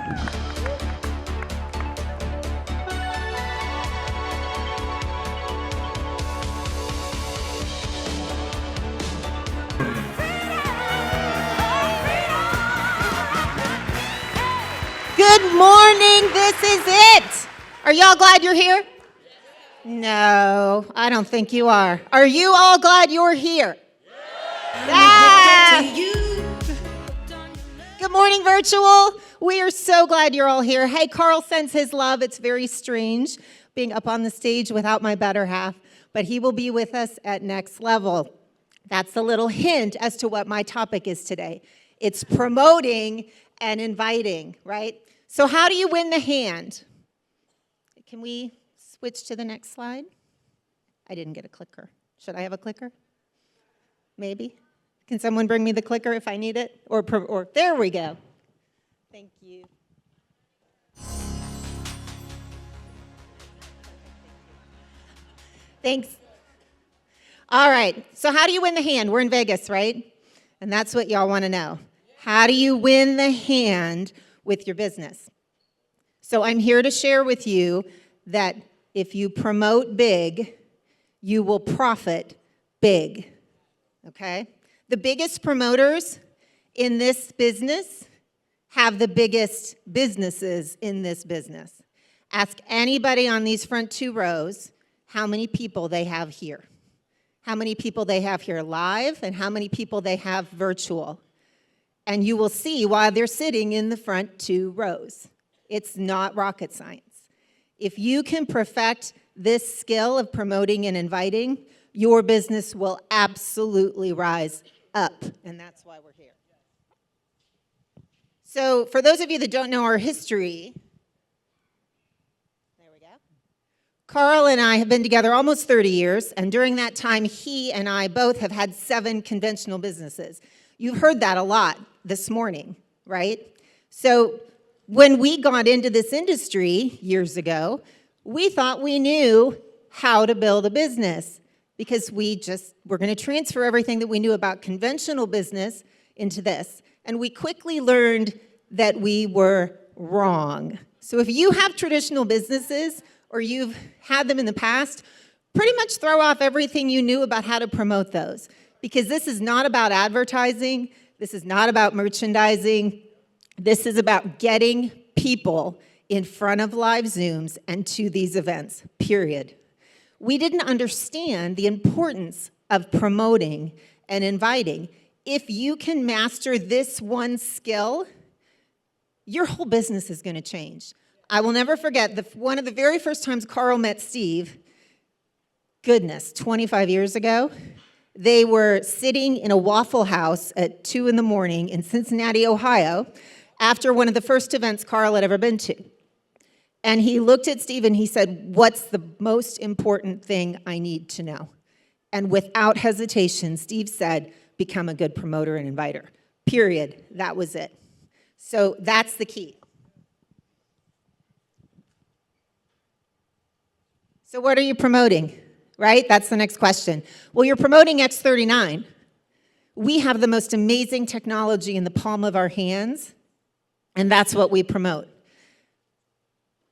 Good morning, this is it. Are y'all glad you're here? No, I don't think you are. Are you all glad you're here? Yeah. Good morning, virtual. We are so glad you're all here. Hey, Carl sends his love. It's very strange being up on the stage without my better half, but he will be with us at Next Level. That's a little hint as to what my topic is today. It's promoting and inviting, right? So how do you win the hand? Can we switch to the next slide? I didn't get a clicker. Should I have a clicker? Maybe? Can someone bring me the clicker if I need it? Or there we go. Thank you. Thanks. All right, so how do you win the hand? We're in Vegas, right? And that's what y'all want to know. How do you win the hand with your business? So I'm here to share with you that if you promote big, you will profit big, okay? The biggest promoters in this business have the biggest businesses in this business. Ask anybody on these front 2 rows how many people they have here. How many people they have here live and how many people they have virtual. And you will see why they're sitting in the front 2 rows. It's not rocket science. If you can perfect this skill of promoting and inviting, your business will absolutely rise up, and that's why we're here. So for those of you that don't know our history, there we go. Carl and I have been together almost 30 years, and during that time, he and I both have had 7 conventional businesses. You've heard that a lot this morning, right? So when we got into this industry years ago, we thought we knew how to build a business because we're going to transfer everything that we knew about conventional business into this. And we quickly learned that we were wrong. So if you have traditional businesses or you've had them in the past, pretty much throw off everything you knew about how to promote those, because this is not about advertising. This is not about merchandising. This is about getting people in front of live Zooms and to these events, period. We didn't understand the importance of promoting and inviting. If you can master this one skill, your whole business is going to change. I will never forget one of the very first times Carl met Steve, goodness, 25 years ago. They were sitting in a Waffle House at 2 in the morning in Cincinnati, Ohio, after one of the first events Carl had ever been to. And he looked at Steve and he said, "What's the most important thing I need to know?" And without hesitation, Steve said, "Become a good promoter and inviter." Period. That was it. So that's the key. So what are you promoting, right? That's the next question. Well, you're promoting X39. We have the most amazing technology in the palm of our hands, and that's what we promote.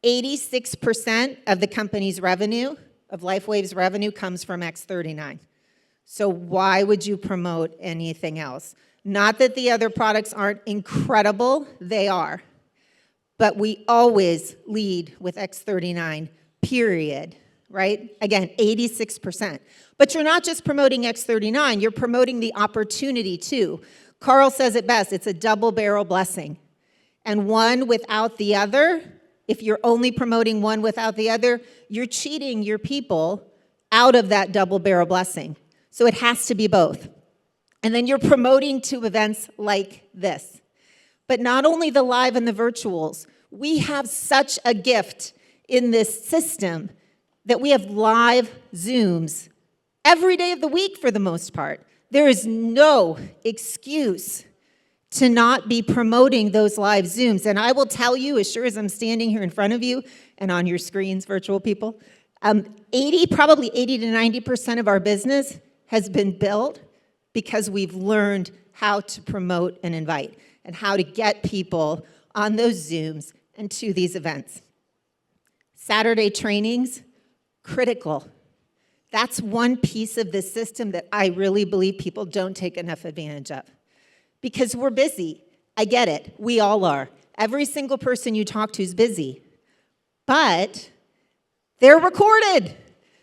86% of the company's revenue, of LifeWave's revenue, comes from X39. So why would you promote anything else? Not that the other products aren't incredible, they are. But we always lead with X39, period, right? Again, 86%. But you're not just promoting X39, you're promoting the opportunity too. Carl says it best, it's a double-barrel blessing. And one without the other, if you're only promoting one without the other, you're cheating your people out of that double-barrel blessing. So it has to be both. And then you're promoting to events like this. But not only the live and the virtuals, we have such a gift in this system that we have live Zooms every day of the week for the most part. There is no excuse to not be promoting those live Zooms. And I will tell you, as sure as I'm standing here in front of you and on your screens, virtual people, probably 80 to 90% of our business has been built because we've learned how to promote and invite and how to get people on those Zooms and to these events. Saturday trainings, critical. That's one piece of the system that I really believe people don't take enough advantage of. Because we're busy. I get it. We all are. Every single person you talk to is busy. But they're recorded.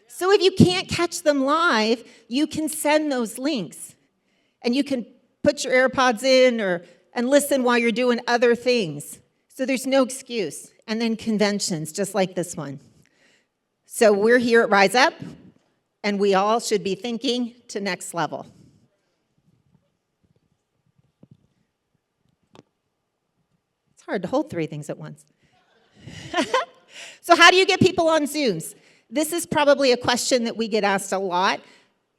So if you can't catch them live, you can send those links. And you can put your AirPods in and listen while you're doing other things. So there's no excuse. And then conventions, just like this one. So we're here at Rise Up, and we all should be thinking to next level. It's hard to hold three things at once. So how do you get people on Zooms? This is probably a question that we get asked a lot,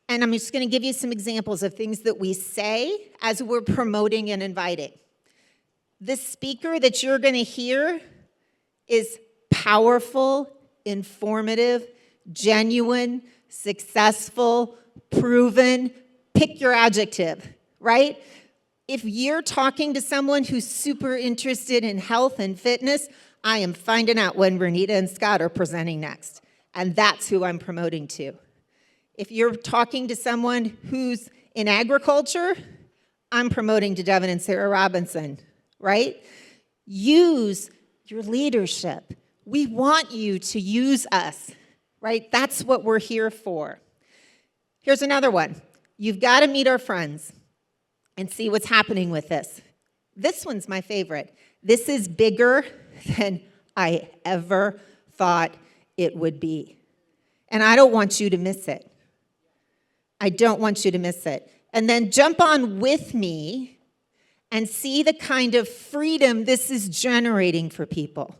and I'm just going to give you some examples of things that we say as we're promoting and inviting. The speaker that you're going to hear is powerful, informative, genuine, successful, proven. Pick your adjective, right? If you're talking to someone who's super interested in health and fitness, I am finding out when Renita and Scott are presenting next. And that's who I'm promoting to. If you're talking to someone who's in agriculture, I'm promoting to Devin and Sarah Robinson, right? Use your leadership. We want you to use us, right? That's what we're here for. Here's another one. You've got to meet our friends and see what's happening with this. This one's my favorite. This is bigger than I ever thought it would be. And I don't want you to miss it. I don't want you to miss it. And then jump on with me and see the kind of freedom this is generating for people.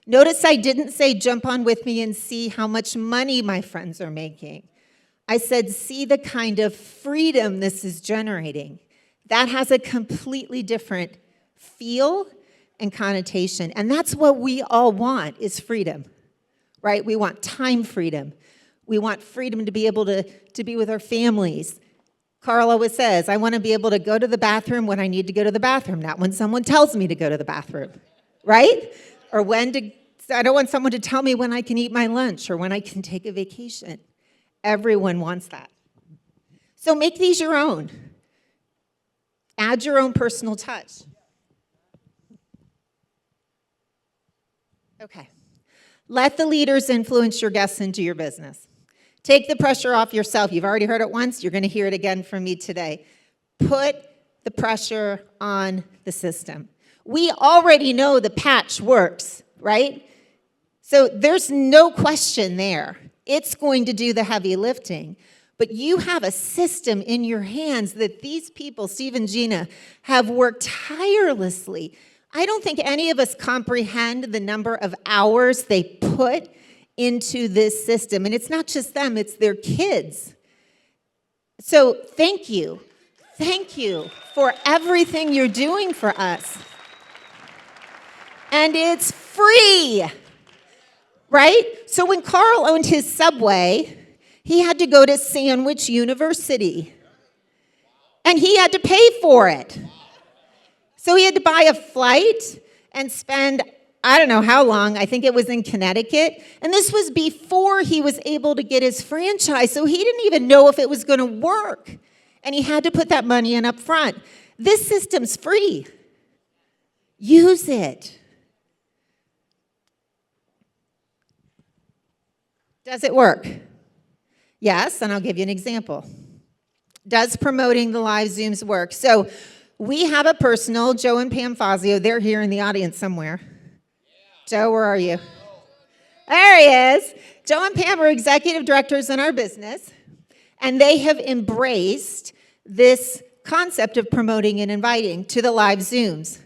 Notice I didn't say jump on with me and see how much money my friends are making. I said see the kind of freedom this is generating. That has a completely different feel and connotation. And that's what we all want is freedom, right? We want time freedom. We want freedom to be able to be with our families. Carl always says, I want to be able to go to the bathroom when I need to go to the bathroom, not when someone tells me to go to the bathroom, right? Or I don't want someone to tell me when I can eat my lunch or when I can take a vacation. Everyone wants that. So make these your own. Add your own personal touch. Okay. Let the leaders influence your guests into your business. Take the pressure off yourself. You've already heard it once. You're going to hear it again from me today. Put the pressure on the system. We already know the patch works, right? So there's no question there. It's going to do the heavy lifting. But you have a system in your hands that these people, Steve and Gina, have worked tirelessly. I don't think any of us comprehend the number of hours they put into this system. And it's not just them, it's their kids. So thank you. Thank you for everything you're doing for us. And it's free, right? So when Carl owned his Subway, he had to go to Sandwich University. And he had to pay for it. So he had to buy a flight and spend, I don't know how long, I think it was in Connecticut. And this was before he was able to get his franchise. So he didn't even know if it was going to work. And he had to put that money in up front. This system's free. Use it. Does it work? Yes, and I'll give you an example. Does promoting the live Zooms work? So we have a personal, Joe and Pam Fazio. They're here in the audience somewhere. Joe, where are you? There he is. Joe and Pam are executive directors in our business, and they have embraced this concept of promoting and inviting to the live Zooms.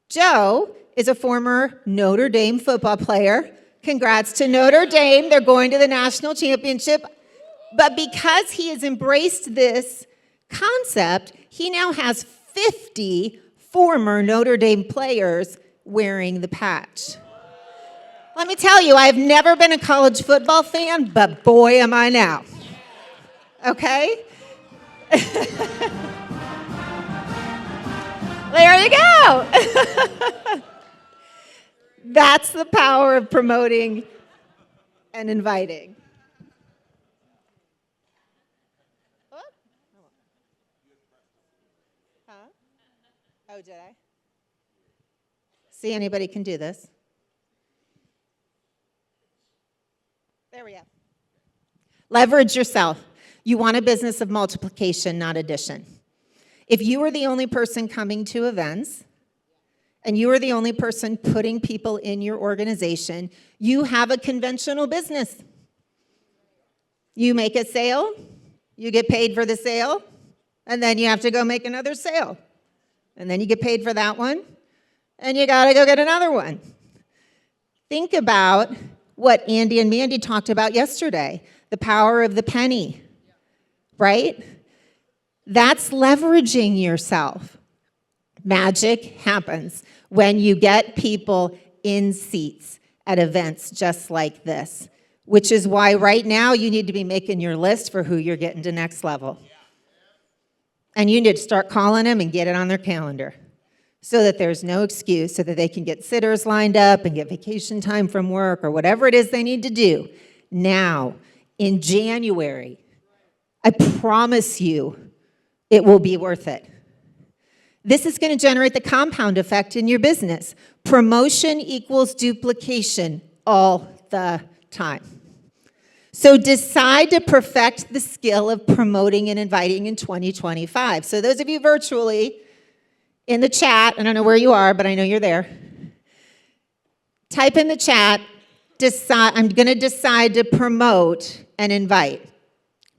Joe is a former Notre Dame football player. Congrats to Notre Dame. They're going to the national championship. But because he has embraced this concept, he now has 50 former Notre Dame players wearing the patch. Let me tell you, I've never been a college football fan, but boy, am I now. Okay? There you go. That's the power of promoting and inviting. Huh? Oh, did I? See, anybody can do this. There we go. Leverage yourself. You want a business of multiplication, not addition. If you are the only person coming to events, and you are the only person putting people in your organization, you have a conventional business. You make a sale, you get paid for the sale, and then you have to go make another sale. And then you get paid for that one, and you gotta go get another one. Think about what Andy and Mandy talked about yesterday, the power of the penny, right? That's leveraging yourself. Magic happens when you get people in seats at events just like this, which is why right now you need to be making your list for who you're getting to next level. And you need to start calling them and get it on their calendar so that there's no excuse, so that they can get sitters lined up and get vacation time from work or whatever it is they need to do. Now, in January, I promise you it will be worth it. This is going to generate the compound effect in your business. Promotion equals duplication all the time. So decide to perfect the skill of promoting and inviting in 2025. So those of you virtually in the chat, I don't know where you are, but I know you're there. Type in the chat, I'm going to decide to promote and invite.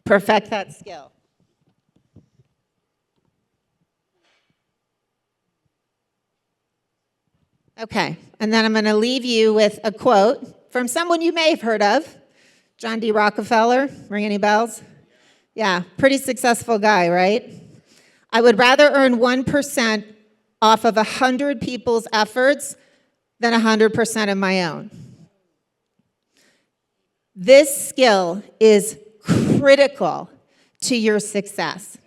Perfect that skill. Okay, and then I'm going to leave you with a quote from someone you may have heard of, John D. Rockefeller. Ring any bells? Yeah, pretty successful guy, right? I would rather earn 1% off of 100 people's efforts than 100% of my own. This skill is critical to your success.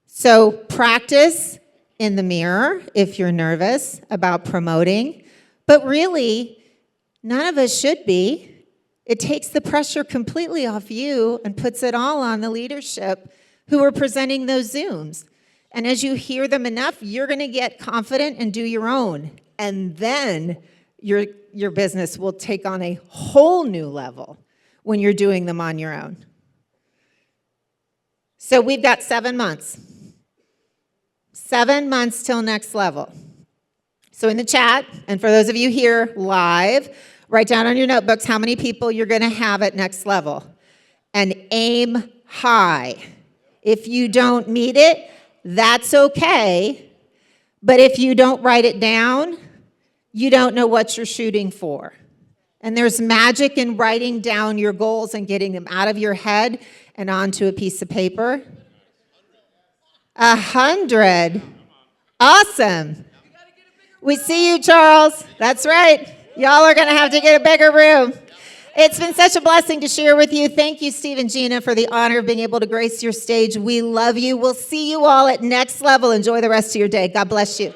So practice in the mirror if you're nervous about promoting, but really, none of us should be. It takes the pressure completely off you and puts it all on the leadership who are presenting those Zooms. And as you hear them enough, you're going to get confident and do your own. And then your business will take on a whole new level when you're doing them on your own. So we've got 7 months. 7 months till next level. So in the chat, and for those of you here live, write down on your notebooks how many people you're going to have at next level. And aim high. If you don't meet it, that's okay. But if you don't write it down, you don't know what you're shooting for. And there's magic in writing down your goals and getting them out of your head and onto a piece of paper. 100. Awesome. We see you, Charles. That's right. Y'all are going to have to get a bigger room. It's been such a blessing to share with you. Thank you, Steve and Gina, for the honor of being able to grace your stage. We love you. We'll see you all at next level. Enjoy the rest of your day. God bless you.